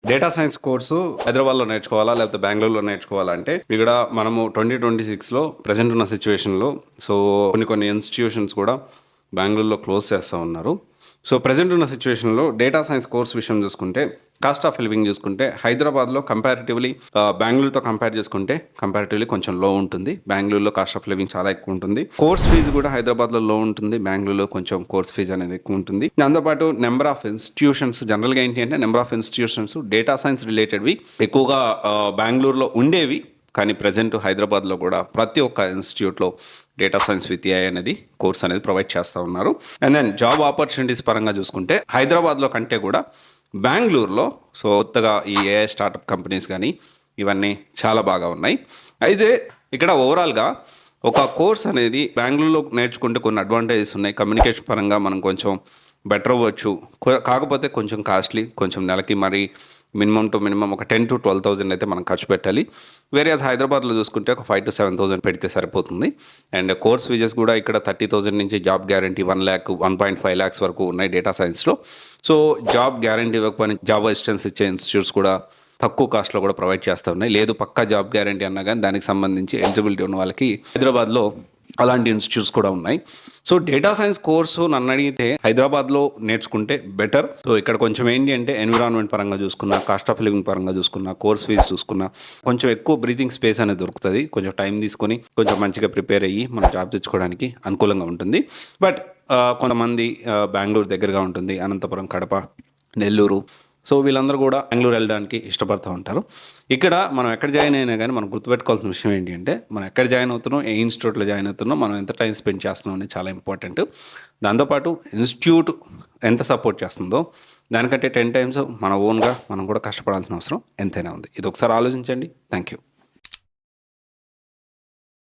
Data science course హైదరాబాద్‌లో నేర్చుకోవాలా? లేకపోతే బెంగుళూరులో నేర్చుకోవాలా? అంటే ఇక్కడ మనము 2026లో ప్రెజెంట్ ఉన్న సిట్యుయేషన్‌లో కొన్ని ఇన్‌స్టిట్యూషన్స్ కూడా బెంగుళూరులో క్లోజ్ చేస్తా ఉన్నారు. ప్రెజెంట్ ఉన్న సిట్యుయేషన్‌లో డేటా సైన్స్ కోర్స్ విషయం చూసుకుంటే, కాస్ట్ ఆఫ్ లివింగ్ చూసుకుంటే హైదరాబాద్‌లో కంపారిటివ్‌లీ బెంగుళూరుతో కంపేర్ చేసుకుంటే కంపారిటివ్‌లీ కొంచెం లో ఉంటుంది. బెంగుళూరులో కాస్ట్ ఆఫ్ లివింగ్ చాలా ఎక్కువ ఉంటుంది. కోర్స్ ఫీజు కూడా హైదరాబాద్‌లో లో ఉంటుంది. బెంగుళూరులో కొంచెం కోర్స్ ఫీజు అనేది ఎక్కువ ఉంటుంది. దాంతో పాటు నెంబర్ ఆఫ్ ఇన్‌స్టిట్యూషన్స్ జనరల్‌గా ఏంటి అంటే number of institutions data science రిలేటెడ్‌వి ఎక్కువగా బెంగుళూరులో ఉండేవి. కానీ ప్రెజెంట్ హైదరాబాద్‌లో కూడా ప్రతి ఒక్క ఇన్‌స్టిట్యూట్‌లో డేటా సైన్స్ విత్ ఏఐ అనేది కోర్స్ అనేది ప్రొవైడ్ చేస్తూ ఉన్నారు. అండ్ దెన్ జాబ్ ఆపర్చునిటీస్ పరంగా చూసుకుంటే హైదరాబాద్లో కంటే కూడా బెంగుళూరులో కొత్తగా ఈ ఏఐ స్టార్టప్ కంపెనీస్ కానీ ఇవన్నీ చాలా బాగా ఉన్నాయి. అయితే ఇక్కడ ఓవరాల్గా ఒక కోర్స్ అనేది బెంగుళూరులో నేర్చుకుంటే కొన్ని అడ్వాంటేజెస్ ఉన్నాయి. కమ్యూనికేషన్ పరంగా మనం కొంచెం బెటర్ అవ్వచ్చు. కాకపోతే కొంచెం కాస్ట్లీ, కొంచెం నెలకి మరి మినిమం టు మినిమం ఒక 10,000 to 12,000 అయితే మనం ఖర్చు పెట్టాలి. వేరే హైదరాబాద్లో చూసుకుంటే ఒక 5,000 to 7,000 పెడితే సరిపోతుంది. అండ్ కోర్స్ ఫీజెస్ కూడా ఇక్కడ 30,000 నుంచి జాబ్ గ్యారంటీ 1,00,000, 1.5 lakhs వరకు ఉన్నాయి డేటా సైన్స్లో. జాబ్ గ్యారంటీ ఇవ్వకపోయినా జాబ్ అసిస్టెన్స్ ఇచ్చే ఇన్స్టిట్యూట్స్ కూడా తక్కువ కాస్ట్లో కూడా ప్రొవైడ్ చేస్తూ ఉన్నాయి. లేదు పక్కా జాబ్ గ్యారంటీ అన్నా కానీ దానికి సంబంధించి ఎలిజిబిలిటీ ఉన్న వాళ్ళకి హైదరాబాద్లో అలాంటి ఇన్స్టిట్యూట్స్ కూడా ఉన్నాయి. డేటా సైన్స్ కోర్సు నన్ను అడిగితే హైదరాబాద్లో నేర్చుకుంటే బెటర్. ఇక్కడ కొంచెం ఏంటి అంటే ఎన్విరాన్మెంట్ పరంగా చూసుకున్నా, కాస్ట్ ఆఫ్ లివింగ్ పరంగా చూసుకున్నా, కోర్స్ ఫీజు చూసుకున్నా కొంచెం ఎక్కువ బ్రీతింగ్ స్పేస్ అనేది దొరుకుతుంది. కొంచెం టైం తీసుకొని కొంచెం మంచిగా ప్రిపేర్ అయ్యి మనం జాబ్ తెచ్చుకోవడానికి అనుకూలంగా ఉంటుంది. బట్ కొంతమంది బెంగళూరు దగ్గరగా ఉంటుంది, అనంతపురం, కడప, నెల్లూరు, వీళ్ళందరూ కూడా బెంగళూరు వెళ్ళడానికి ఇష్టపడుతూ ఉంటారు. ఇక్కడ మనం ఎక్కడ జాయిన్ అయినా కానీ మనం గుర్తుపెట్టుకోవాల్సిన విషయం ఏంటి అంటే మనం ఎక్కడ జాయిన్ అవుతున్నాం, ఏ ఇన్స్టిట్యూట్లో జాయిన్ అవుతున్నాం, మనం ఎంత టైం స్పెండ్ చేస్తున్నాం అనేది చాలా ఇంపార్టెంట్. దాంతోపాటు ఇన్స్టిట్యూట్ ఎంత సపోర్ట్ చేస్తుందో దానికంటే 10 times మన ఓన్గా మనం కూడా కష్టపడాల్సిన అవసరం ఎంతైనా ఉంది. ఇది ఒకసారి ఆలోచించండి. Thank you.